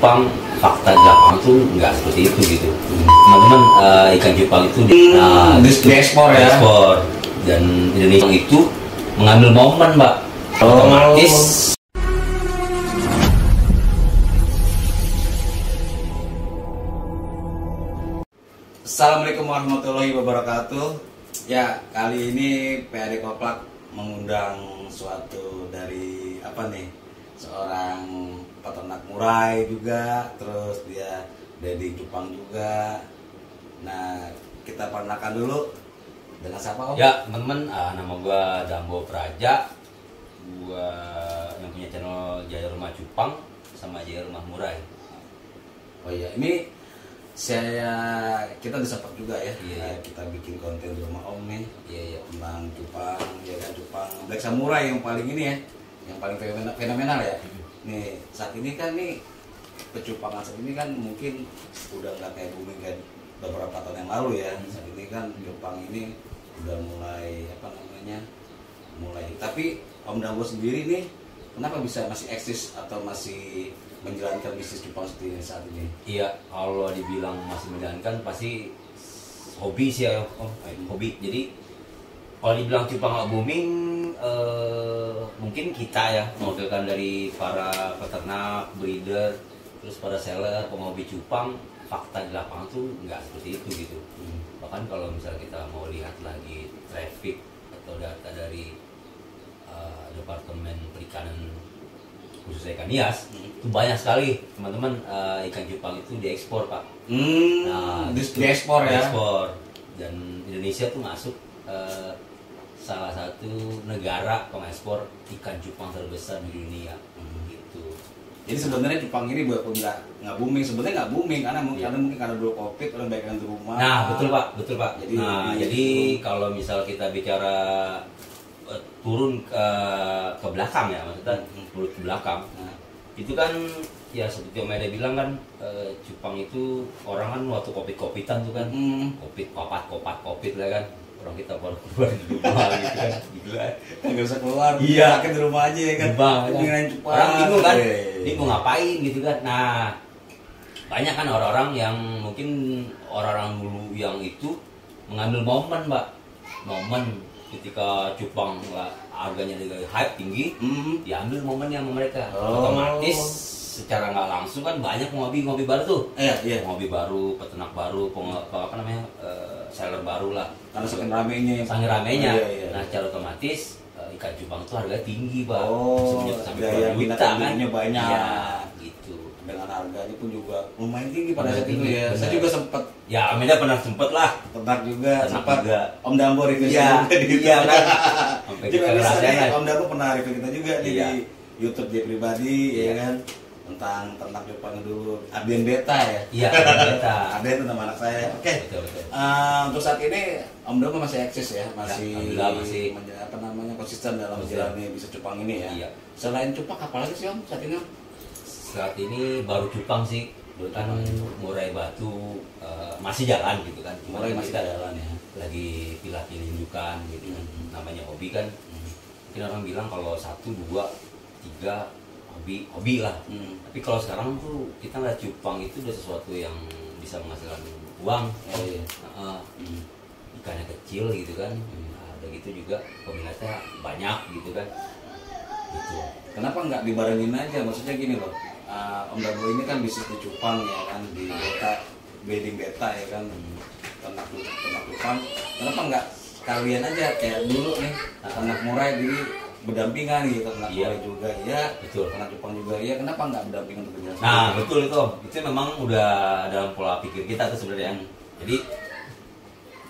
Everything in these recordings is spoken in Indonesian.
Jepang, fakta di lapangan tuh nggak seperti itu gitu. Teman-teman, ikan Jepang itu diekspor ya. Ekspor. Dan Indonesia itu mengambil momen, Mbak. Otomatis. Assalamualaikum warahmatullahi wabarakatuh. Ya, kali ini PAD Koplak mengundang suatu dari seorang peternak murai juga, terus dia dari Jepang juga. Nah, kita perkenalkan dulu dengan siapa, Om? Ya, teman-teman, nama gua Dambo Praja. Gua yang punya channel Jaya Rumah Jepang sama Jaya Rumah Murai. Oh iya, ini kita bisa sempat juga ya. Iya. Kita bikin konten di rumah Om nih. Iya. Tentang Jepang, ya kan, Jepang Black Samurai yang paling ini ya, yang paling fenomenal ya. Nih, saat ini kan nih pecupangan saat ini kan mungkin udah nggak kayak booming kayak beberapa tahun yang lalu ya. Saat ini kan Jepang ini udah mulai mulai. Tapi Om Dambo sendiri nih, kenapa bisa masih eksis atau masih menjalankan bisnis Jepang seperti ini saat ini? Iya, kalau dibilang masih menjalankan pasti hobi sih ya, Om. Hobi. Jadi kalau dibilang Jepang nggak booming, mungkin kita ya mewakilkan dari para peternak, breeder, terus para seller, penghobi cupang, fakta di lapangan tuh nggak seperti itu gitu. Bahkan kalau misalnya kita mau lihat lagi traffic atau data dari Departemen Perikanan khususnya ikan hias, itu banyak sekali teman-teman, ikan cupang itu diekspor, Pak. Diekspor ya. Diekspor. Dan Indonesia tuh masuk salah satu negara pengekspor ikan cupang terbesar di dunia. Gitu. Jadi sebenarnya Jepang ini walaupun nggak booming, sebenarnya nggak booming karena mungkin karena dulu COVID, orang banyak yang di rumah. Nah, betul Pak. Jadi kalau misal kita bicara turun ke belakang ya, maksudnya turun ke belakang. Nah, itu kan ya seperti Om Eda bilang kan, cupang itu orang kan waktu covid-covidan tuh kan, covid lah kan, orang kita baru keluar di rumah gitu kan, gila, nggak usah keluar, iya, di rumah aja ya kan, cupang. Orang bingung kan, ini mau ngapain gitu kan. Nah, banyak kan orang-orang yang mungkin orang-orang dulu yang itu mengambil momen, Mbak, momen ketika cupang harganya dari hype tinggi, diambil momennya sama mereka. Otomatis secara nggak langsung kan banyak ngopi baru tuh. Iya. Ngopi baru, peternak baru, seller baru lah. Karena saking ramenya. Iya. Nah, secara otomatis ikan cupang tuh harga tinggi, Pak. Biaya minatnya banyak. Ya, gitu. Dengan harganya pun juga lumayan tinggi pada saat itu ya. Saya juga sempat. Ya, Amida pernah sempet lah. Ternak juga sempat. Om Dambo review juga. Iya kan. Sampai juga kita ngerasain. Om Dambo pernah review kita juga di YouTube dia pribadi, ya kan, tentang ternak Jepang dulu. Aden Beta ya. Iya, Aden Beta. Aden itu nama anak saya. Oke. Betul. Untuk saat ini Om Dambo masih eksis ya, masih konsisten dalam menjalani bisnis cupang ini ya. Iya. Selain cupang apalagi sih Om saat ini? Saat ini baru cupang sih, kan murai batu masih jalan gitu kan. Murai masih jalan ya. Lagi pilih indukan gitu kan. Namanya hobi kan. Mungkin orang bilang kalau 1, 2, 3 hobi lah. Tapi kalau sekarang tuh kita ngeliat cupang itu udah sesuatu yang bisa menghasilkan uang. Ikannya kecil gitu kan. Ada gitu juga peminatnya banyak gitu kan. Gitu. Kenapa nggak dibarengin aja? Maksudnya gini loh. Om Dambo ini kan bisnis di cupang ya kan, di breeding beta ya kan, ternak cupang. Kenapa nggak kalian aja kayak dulu nih, ternak murai jadi berdampingan gitu, ternak murai juga ya, betul, ternak cupang juga ya. Kenapa nggak berdampingan untuk berjalan? Nah, betul itu Om. Itu memang udah dalam pola pikir kita tuh sebenarnya. Jadi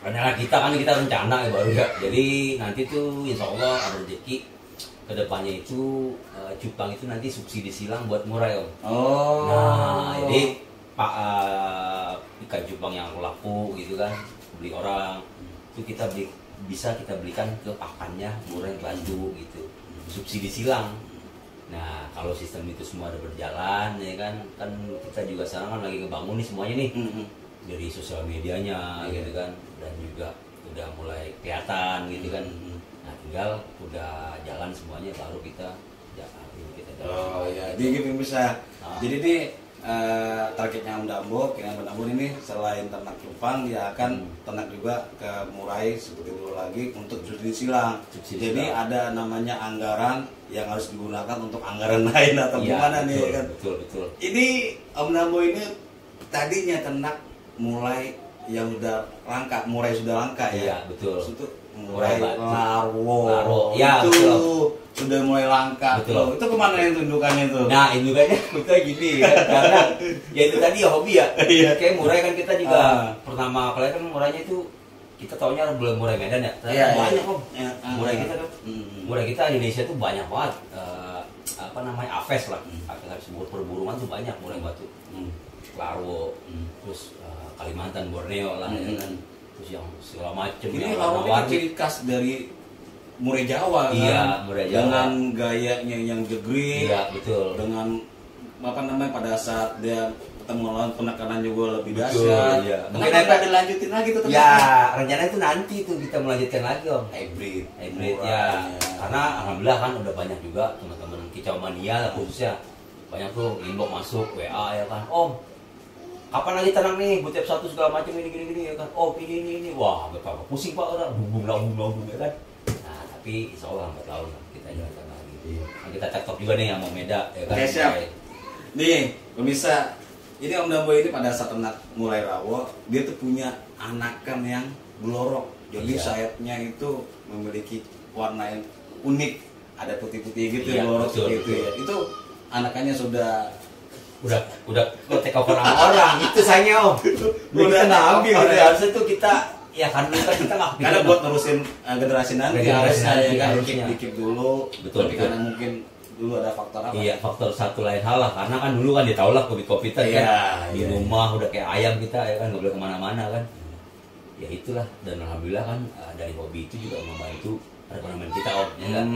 rencana kita rencana ya baru ya. Jadi nanti tuh insya Allah ada rezeki kedepannya itu cupang itu nanti subsidi silang buat murai, Om. Nah, jadi ikan cupang yang laku gitu kan, beli orang itu bisa kita belikan ke pakannya murai batu gitu, subsidi silang. Nah, kalau sistem itu semua ada berjalan ya kan kita juga sekarang kan lagi ngebangun nih semuanya nih, dari sosial medianya gitu kan, dan juga udah mulai kelihatan gitu kan. Nah, tinggal udah jalan semuanya baru kita jalan. Oh ya, dia gitu bisa. Jadi nih targetnya Om Dambo, kini Om Dambo ini selain ternak cupang dia akan ternak juga ke murai seperti dulu lagi untuk subsidi silang. Jadi ada namanya anggaran yang harus digunakan untuk anggaran lain atau gimana nih kan? Betul. Ini Om Dambo ini tadinya ternak mulai yang sudah langka, murai sudah langka ya. Iya, betul. Itu murai Larwo. Ya, itu betul. sudah mulai langka. Betul. Itu kemana yang tundukannya tuh? Nah, indukannya kita gini kan, karena ya itu tadi ya hobi ya. Kayak murai kan kita juga pertama kali kan murainya itu kita taunya belum murai Medan ya. Banyak Om. Murai kita kan. Murai kita Indonesia tuh banyak banget. Apa namanya? Aves lah. Aves perburuan tuh banyak murai batu. Larwo, terus Kalimantan, Borneo lah ya kan. Terus yang segala macam. Ini Larwo itu ciri khas dari murai Jawa kan? Iya, murai Jawa. Dengan gayanya yang jegrik. Iya, betul. Dengan apa namanya pada saat dia ketemu lawan penekanan juga lebih Betul, dahsyat. iya. Mungkin ada dilanjutin lagi tuh Ya, rencana itu nanti tuh kita melanjutkan lagi Om. hybrid Ya. Karena alhamdulillah kan udah banyak juga teman-teman kicau mania khususnya. Banyak tuh inbox masuk WA ya kan. Om, kapan lagi tenang nih, buat satu segala macam ini ya kan. Oh, ini. Wah, betapa pusing Pak orang hubung ya kan. Nah, tapi insya Allah lambat laun kita jalankan lagi. Nah, kita cektok juga nih yang mau Meda ya kan. Oke, siap. Nih, pemirsa, ini Om Dambo ini pada saat ternak mulai rawo, dia tuh punya anakan yang belorok. Jadi sayapnya itu memiliki warna yang unik, ada putih-putih gitu, belorok gitu ya. Itu anakannya sudah take over orang itu sayangnya Om. Udah nggak ambil gitu ya. Harusnya tuh kita ya kan kita nggak karena buat nerusin generasi nanti harusnya kan dikit dulu. Betul. Tapi karena mungkin dulu ada faktor apa? Iya, faktor satu lain hal lah. Karena kan dulu kan dia tau lah kopi kan di rumah udah kayak ayam kita ya kan, nggak boleh kemana-mana kan. Ya itulah, dan alhamdulillah kan dari hobi itu juga membantu perekonomian kita Om, ya kan.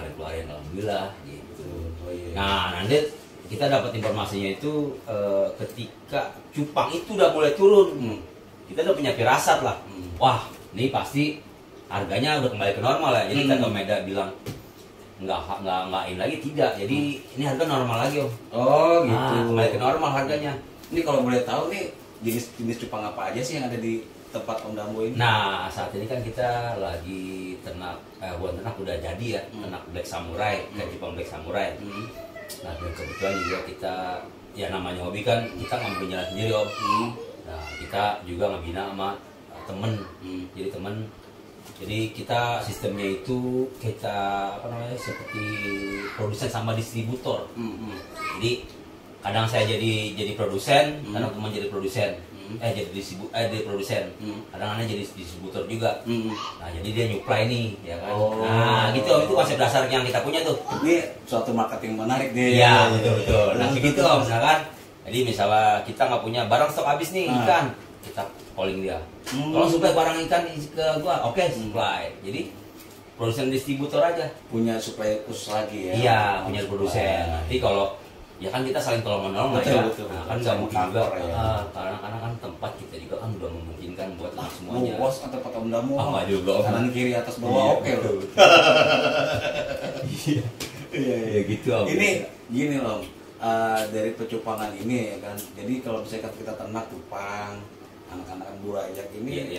Keluarin alhamdulillah gitu. Nah, nanti kita dapat informasinya itu ketika cupang itu udah mulai turun. Kita udah punya firasat lah. Wah, ini pasti harganya udah kembali ke normal ya. Jadi kita Meda bilang nggak ini lagi, tidak. Jadi ini harga normal lagi Om. Oh gitu. Nah, kembali ke normal harganya. Ini kalau boleh tahu nih jenis cupang apa aja sih yang ada di tempat Om Dambo ini? Nah, saat ini kan kita lagi ternak, bukan ternak udah jadi ya, ternak Black Samurai, kayak cupang Black Samurai. Nah, dan kebetulan juga kita, ya namanya hobi kan, kita nggak mungkin jalan sendiri Om. Nah, kita juga ngebina sama temen, jadi kita sistemnya itu kita apa namanya seperti produsen sama distributor. Jadi kadang saya jadi produsen, kadang teman jadi produsen. Jadi produsen. Kadang-kadang jadi distributor juga. Nah, jadi dia nyuplai nih, ya kan. Nah, gitu Om, itu konsep dasar yang kita punya tuh. Ini suatu marketing menarik deh. Iya, betul. Nah, begitu Om, misalkan. Jadi misalnya kita nggak punya barang stok habis nih ikan, kita calling dia. Tolong supply barang ikan ke gua. Oke, supply. Jadi produsen distributor aja. Punya supply khusus lagi ya. Iya, punya produsen. Nanti kalau ya kan kita saling tolong-menolong lah ya. Nah, kan nggak mungkin juga karena kan tempat kita juga kan udah memungkinkan buat semuanya. Bos atau tempat Om Dambo. Apa juga Om. Kanan kiri atas bawah oke loh. Iya, gitu Om. Ini gini loh. Dari pecupangan ini ya kan. Jadi kalau misalkan kita ternak cupang, anak-anak burayak ini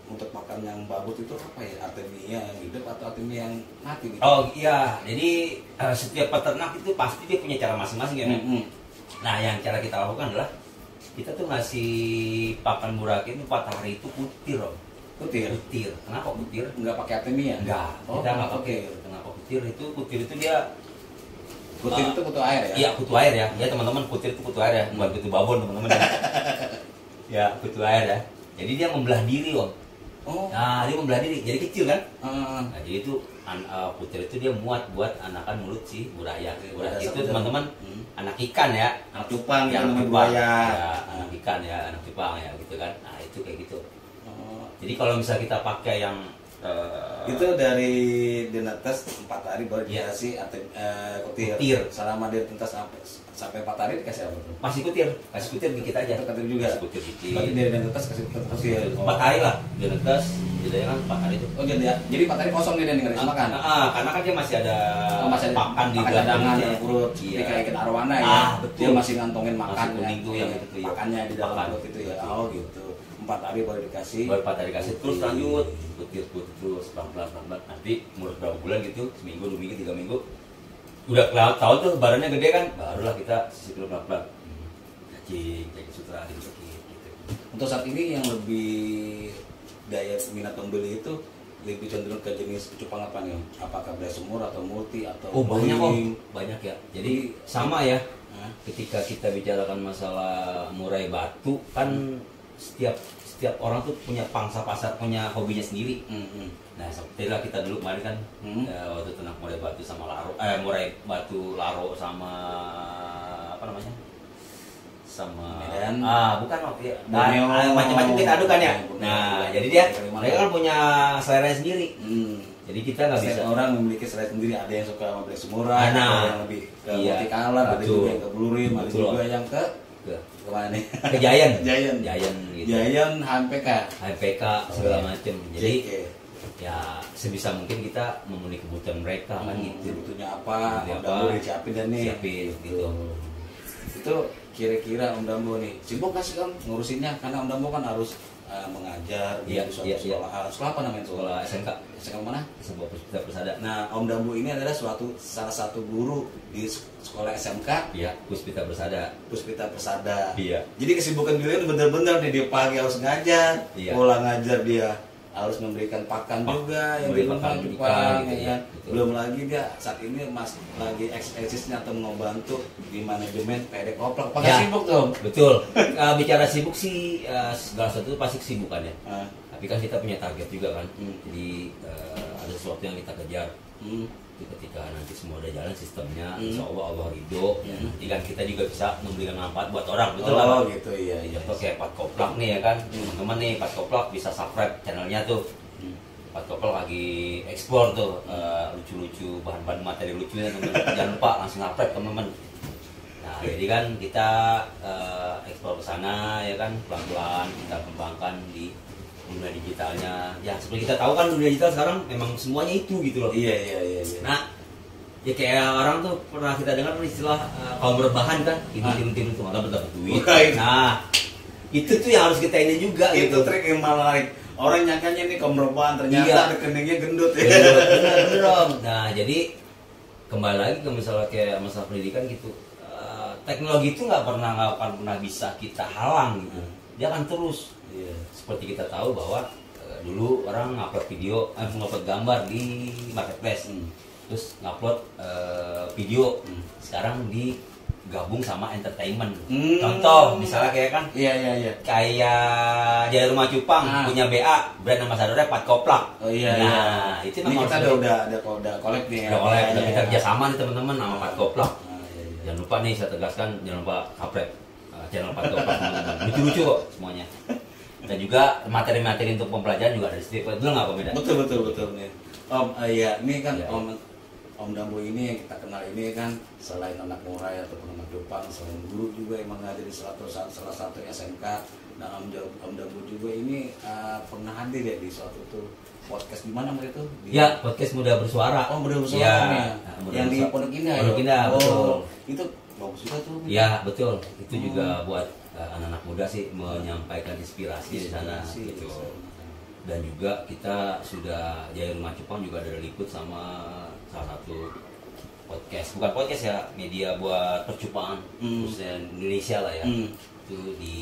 untuk makan yang bagus itu apa ya? Artemia yang hidup atau artemia yang mati gitu? Oh iya, jadi setiap peternak itu pasti dia punya cara masing-masing ya. Nah, yang cara kita lakukan adalah kita tuh ngasih pakan burayak itu 4 hari itu putir Om. Putir. Kenapa putir? Nggak pakai artemia? Enggak, kita nggak pakai. Kenapa putir itu dia Putir itu kutu air ya? Iya, kutu air ya. Ya teman-teman, putir itu kutu air ya, bukan kutu babon teman-teman. Ya, kutu air ya. Jadi dia membelah diri Om. Nah, dia membelah diri, jadi kecil kan? Nah, jadi itu putir itu dia muat buat anakan mulut si burayak. Burayak itu teman-teman anak ikan ya, anak cupang yang namanya burayak. Ya, anak ikan ya, anak cupang ya gitu kan. Nah, itu kayak gitu. Jadi kalau misalnya kita pakai yang Itu dari dinetes 4 hari baru Iya. dikasih kutir. Kutir. Selama dia dinetes sampai 4 hari dikasih apa tuh? Masih kasih kutir dikit aja. Itu kutir juga. Kasih kutir dikit. Berarti dari dinetes kasih kutir. 4 hari lah, dia netes, jadi kan 4 hari itu. Oh jadi 4 hari kosong nih dia nggak dikasih makan. Karena kan dia masih ada Masih ada pakan di pakan dalam cadangan perutnya. dalam perut. Iya. Kayak ikan arwana ya. Betul. Dia masih ngantongin Masih makan kuning tuh yang itu tuh, ya. makannya di dalam Pakan. perut itu ya. Oh gitu. 4 hari baru dikasih. Baru 4 hari kasih terus lanjut kutir terus pelan-pelan. Nanti umur berapa bulan gitu, seminggu, 2 minggu, 3 minggu. Udah tahu tuh badannya gede kan, barulah kita sisir pelan-pelan. Cacing sutra gitu. Untuk saat ini yang lebih daya minat pembeli itu lebih cenderung ke jenis cupang apa nih? Apakah beras semur atau multi atau Oh banyak boiling? banyak ya. Jadi sama ya. Hah? Ketika kita bicarakan masalah murai batu kan setiap orang tuh punya pangsa pasar, punya hobinya sendiri. Nah seperti lah kita dulu kemarin kan waktu ternak murai batu sama laro, murai batu laro sama apa namanya? Sama Medan. bukan ya. Borneo. Macam-macam kita adu kan ya. Borneo. Nah jadi dia Kalimantan. mereka kan punya selera sendiri. Jadi kita nggak bisa. Setiap orang memiliki selera sendiri. Ada yang suka sama black samurai, Nah, ada yang lebih ke iya, multicolor, ada betul. juga yang ke blue rim, ada Betul. juga yang ke kemana nih? ke Giant, Giant. gitu. Giant, HMPK. HMPK segala macam. Jadi JK. ya sebisa mungkin kita memenuhi kebutuhan mereka kan gitu. Butuhnya apa? Butuhnya Om apa? Dambo disiapin dan nih. Siapin gitu. Itu kira-kira Om Dambo nih sibuk gak sih Om ngurusinnya? Karena Om Dambo kan harus mengajar di Iya, suatu iya, iya. sekolah. Sekolah apa namanya? Sekolah SMK, SMK mana? sebuah Puspita Persada. Nah, Om Dambo ini adalah salah satu guru di sekolah SMK Iya, Puspita Persada. Puspita Persada. Iya. Jadi kesibukan beliau itu bener-bener nih, dia pagi harus ngajar, Iya. pulang ngajar dia harus memberikan pakan juga yang di memberi rumah pakan Jepang, ikan, gitu ya ya, kan. betul. Belum lagi dia saat ini masih lagi eksisnya atau membantu di manajemen PD Koplang. Apakah Ya. sibuk tuh? Betul. Bicara sibuk sih segala sesuatu pasti kesibukan ya. Ah, Tapi kan kita punya target juga kan. Hmm. Jadi ada sesuatu yang kita kejar. Ketika nanti semua udah jalan sistemnya, insya Allah ridho. Ya, nanti kan kita juga bisa memberikan manfaat buat orang, betul oh, lah Pak? gitu iya. Iya. Contoh kayak Pat Koplak nih ya kan, teman-teman nih Pat Koplak bisa subscribe channelnya tuh. Pat Koplak lagi explore tuh lucu-lucu bahan-bahan materi lucunya teman-teman. Jangan lupa langsung subscribe teman-teman. Nah jadi kan kita explore ke sana ya kan, pelan-pelan kita kembangkan di dunia digitalnya. Ya seperti kita tahu kan dunia digital sekarang memang semuanya itu gitu loh. Iya. Nah, ya kayak orang tuh pernah kita dengar istilah kaum berbahan kan, tidur tuh nggak dapat duit. Wah, itu. Nah, itu tuh yang harus kita ini juga Itu gitu. trik yang menarik. Orang nyangkanya ini kaum rebahan, ternyata Iya. rekeningnya gendut ya. Bener Om. Nah, jadi kembali lagi ke misalnya kayak masalah pendidikan gitu. Teknologi itu nggak akan pernah bisa kita halang gitu. Dia akan terus. Iya. Seperti kita tahu bahwa dulu orang ngupload video, ngupload gambar di marketplace, terus ngupload video, sekarang digabung sama entertainment. Contoh, misalnya kayak kan, Iya. kayak Jaya Rumah Cupang punya BA, brand ambassadornya Pat Koplak. Oh iya. Nah, itu Ini memang kita harus udah collab nih. udah oleh Iya, kita iya. kerjasama nih teman-teman sama Pat Koplak. Iya. Jangan lupa nih saya tegaskan, jangan lupa subscribe channel Pat Koplak teman-teman. Lucu-lucu kok semuanya. Dan juga materi-materi untuk pembelajaran juga ada di situ. Betul nggak pemirsa? Betul nih. Om, iya, ini kan Iya. Om Dambo ini yang kita kenal ini kan selain anak murai ataupun anak Jepang, selain guru juga yang mengajar di salah satu SMK. Dan Om Dambo juga ini pernah hadir ya di suatu tuh podcast di mana waktu itu? Ya, podcast Muda Bersuara. Oh, Muda Bersuara Ya, nih. Muda Yang di Bersuara. Pondok Indah. Pondok ya? Indah, betul. Oh, itu bagus juga tuh. Ya, betul. Itu juga buat anak-anak muda sih menyampaikan inspirasi di sana Inspirasi, gitu. di sana. Dan juga kita sudah Jaya Rumah Cupang juga ada liput sama salah satu bukan podcast ya, media buat percupangan khususnya Indonesia lah ya. Itu di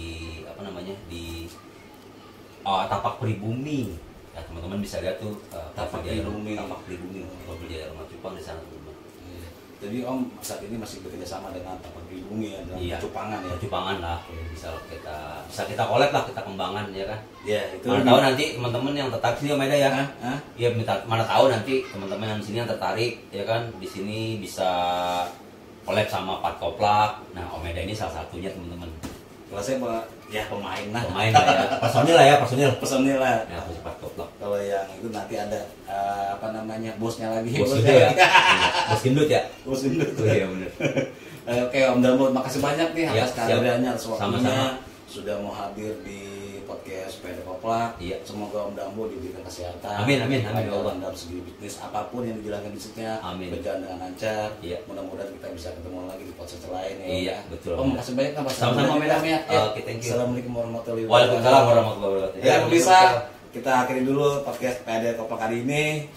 apa namanya, di Tapak Pribumi. Ya, teman-teman bisa lihat tuh Tapak Pribumi. Tapak Pribumi, profil Jaya Rumah Cupang di sana teman-teman. Jadi Om saat ini masih bekerja sama dengan Tapak Pribumi ya dalam Iya, percupangan ya. percupangan lah. Bisa kita collab lah, kita kembangan ya kan. Ya, itu Mana tahu nanti teman-teman yang tertarik sini Om Eda ya. Hah? Ya mana tahu nanti teman-teman yang di sini yang tertarik ya kan, di sini bisa collab sama Pat Koplak. Nah, Om Eda ini salah satunya teman-teman. Kalau saya ya pemain lah. Pemain lah ya, personil lah ya, personil. Personil lah. Ya, Persipura Koplok. Kalau yang itu nanti ada apa namanya bosnya lagi. Bos gede ya. Bos gendut ya. Bos gendut. Oh, iya benar. Oke Om Dambo, makasih banyak nih Ya, atas kehadirannya, atas Sama-sama. waktunya sudah mau hadir di podcast Sepeda Koplak. Iya. Semoga Om Dambo diberikan kesehatan. Amin, amin, ya lancar Allah. dalam segi bisnis apapun yang dijalankan bisnisnya Amin. berjalan dengan lancar. Iya. Mudah-mudahan kita bisa ketemu lagi di podcast lain ya. Iya, Om. betul. Om, makasih banyak Mas. Sama-sama, Om, ya. Oke, thank you. Assalamualaikum warahmatullahi wabarakatuh. Waalaikumsalam warahmatullahi wabarakatuh. Ya, bisa kita akhiri dulu podcast PAD Koplak hari ini.